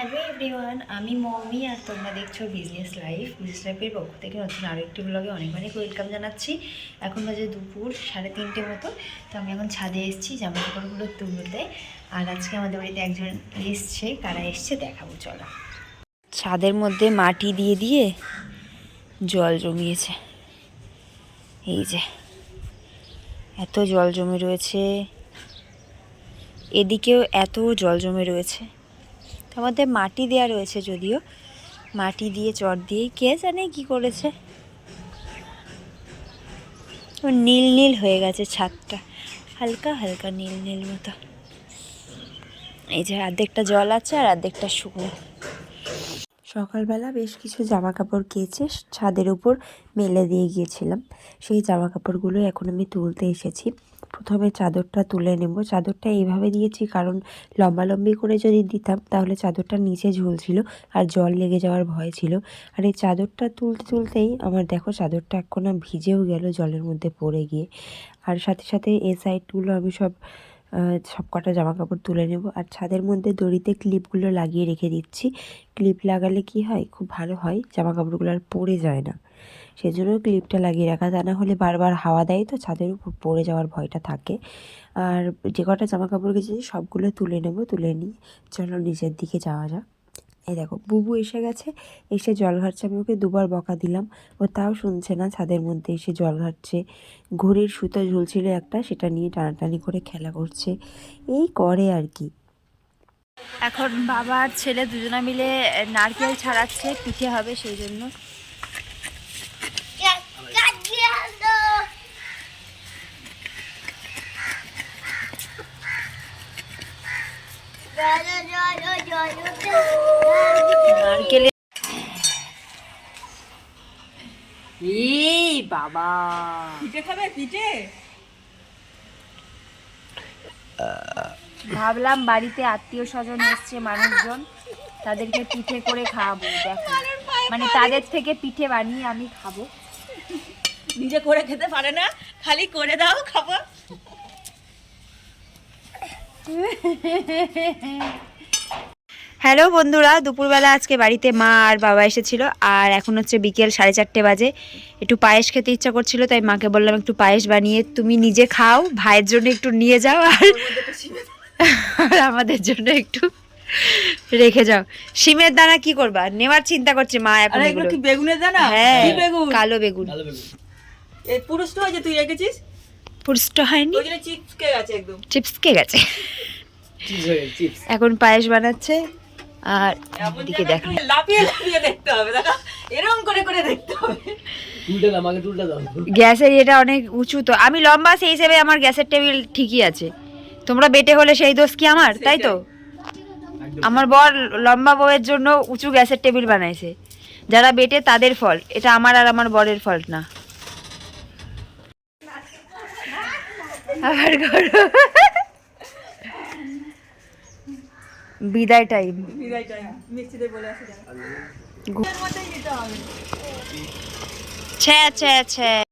Hello everyone, আমি mummy আর তোমরা দেখছো বিজনেস লাইফের পক্ষ থেকে নতুন আরও একটি ব্লগে অনেক ওয়েলকাম জানাচ্ছি। এখন বাজে দুপুর 3:30 মতো। তো আমি এখন ছাদে এসেছি জামা কাপড়গুলো তুলতে। আর আজকে আমাদের বাড়িতে একজন এসছে, কারা এসছে দেখাবো চলো। ছাদের মধ্যে মাটি দিয়ে দিয়ে জল জমিয়েছে, এই যে এত জল জমে রয়েছে, এদিকেও এত জল জমে রয়েছে। আমাদের মাটি দেয়া রয়েছে, যদিও মাটি দিয়ে চট দিয়ে কে জানে কি করেছে, নীল নীল হয়ে গেছে ছাদটা, হালকা হালকা নীল নীল মতো। এই যে অর্ধেকটা জল আছে আর অর্ধেকটা শুকনো। সকালবেলা বেশ কিছু জামা কাপড় কেচে ছাদের উপর মেলে দিয়ে গিয়েছিলাম। সেই জামা কাপড়গুলো এখন আমি তুলতে এসেছি। প্রথমে চাদরটা তুলে নেব। চাদরটা এইভাবে দিয়েছি কারণ লম্বালম্বি করে যদি দিতাম তাহলে চাদরটা নিচে ঝুলছিল আর জল লেগে যাওয়ার ভয় ছিল। আর এই চাদরটা তুলতে তুলতেই আমার দেখো চাদরটা এক কোণা ভিজেও গেল জলের মধ্যে পড়ে গিয়ে। আর সাথে সাথে এই সাইডগুলো আমি সব কটা জামা কাপড় তুলে নেব। আর ছাদের মধ্যে দড়িতে ক্লিপগুলো লাগিয়ে রেখে দিচ্ছি। ক্লিপ লাগালে কি হয়, খুব ভালো হয়, জামা কাপড়গুলো আর পড়ে যায় না। সেজন্য ক্লিপটা লাগিয়ে রাখা, তা না হলে বারবার হাওয়া দেয় তো ছাদের উপর পড়ে যাওয়ার ভয়টা থাকে। আর যে কটা জামা কাপড় কেচেছি সবগুলো তুলে নেব। তুলে নিয়ে চলো নিচের দিকে যাওয়া যাক। এই দেখো বুবু এসে গেছে, এসে জল ঘাটছে। আমি ওকে দুবার বকা দিলাম, ও তাও শুনছে না। ছাদের মধ্যে এসে জল ঘাটছে। ঘড়ির সুতো ঝুলছিল একটা, সেটা নিয়ে টানাটানি করে খেলা করছে, এই করে আর কি। এখন বাবা আর ছেলে দুজনা মিলে নারকেল ছাড়াচ্ছে, পিঠে হবে সেই জন্য। নারকেলে বাবা পিঠে খাবে, পিঠে ভাবলাম বাড়িতে আত্মীয় স্বজন এসছে, মানুষজন, তাদেরকে পিঠে করে খাওয়াবো। দেখো মানে তাদের থেকে পিঠে বানিয়ে আমি খাবো। নিজে করে খেতে পারে না, খালি করে দাও খাবো। হ্যালো বন্ধুরা, দুপুরবেলা আজকে বাড়িতে মা আর বাবা এসেছিল। আর এখন হচ্ছে বিকেল 4:30 বাজে। একটু পায়েস খেতে ইচ্ছা করছিল, তাই মাকে বললাম একটু পায়েস বানিয়ে তুমি নিজে খাও, ভাইয়ের জন্য একটু নিয়ে যাও আর আমাদের জন্য একটু রেখে যাও। শিমের দানা কি করবা, নেওয়ার চিন্তা করছে মা এখন। এগুলো কি বেগুনের দানা? হ্যাঁ, কি বেগুন? কালো বেগুন। এই পুরুষটা হয়েছে, তুই রেখেছিস? পুরুষটা হয়নি, ওই জন্য চিপস কে গেছে, একদম চিপস কে গেছে। এখন পায়েস বানাচ্ছে। আর এদিকে দেখো লাফিয়ে লাফিয়ে দেখতে হবে, দেখো এরকম করে করে দেখতে হবে। গ্যাসের এটা অনেক উঁচু, তো আমি লম্বা, সেই হিসেবে আমার গ্যাসের টেবিল ঠিকই আছে। তোমরা বেটে হলে সেই দোষ কি আমার, তাই তো? আমার বর লম্বা বউয়ের জন্য উঁচু গ্যাসের টেবিল বানাইছে। যারা বেটে তাদের ফল্ট, এটা আমার আর আমার বরের ফল্ট না। আবার বিদায় টাইম, মিষ্টিদের বলে আসে ছ্যা ছ্যা ছ্যা।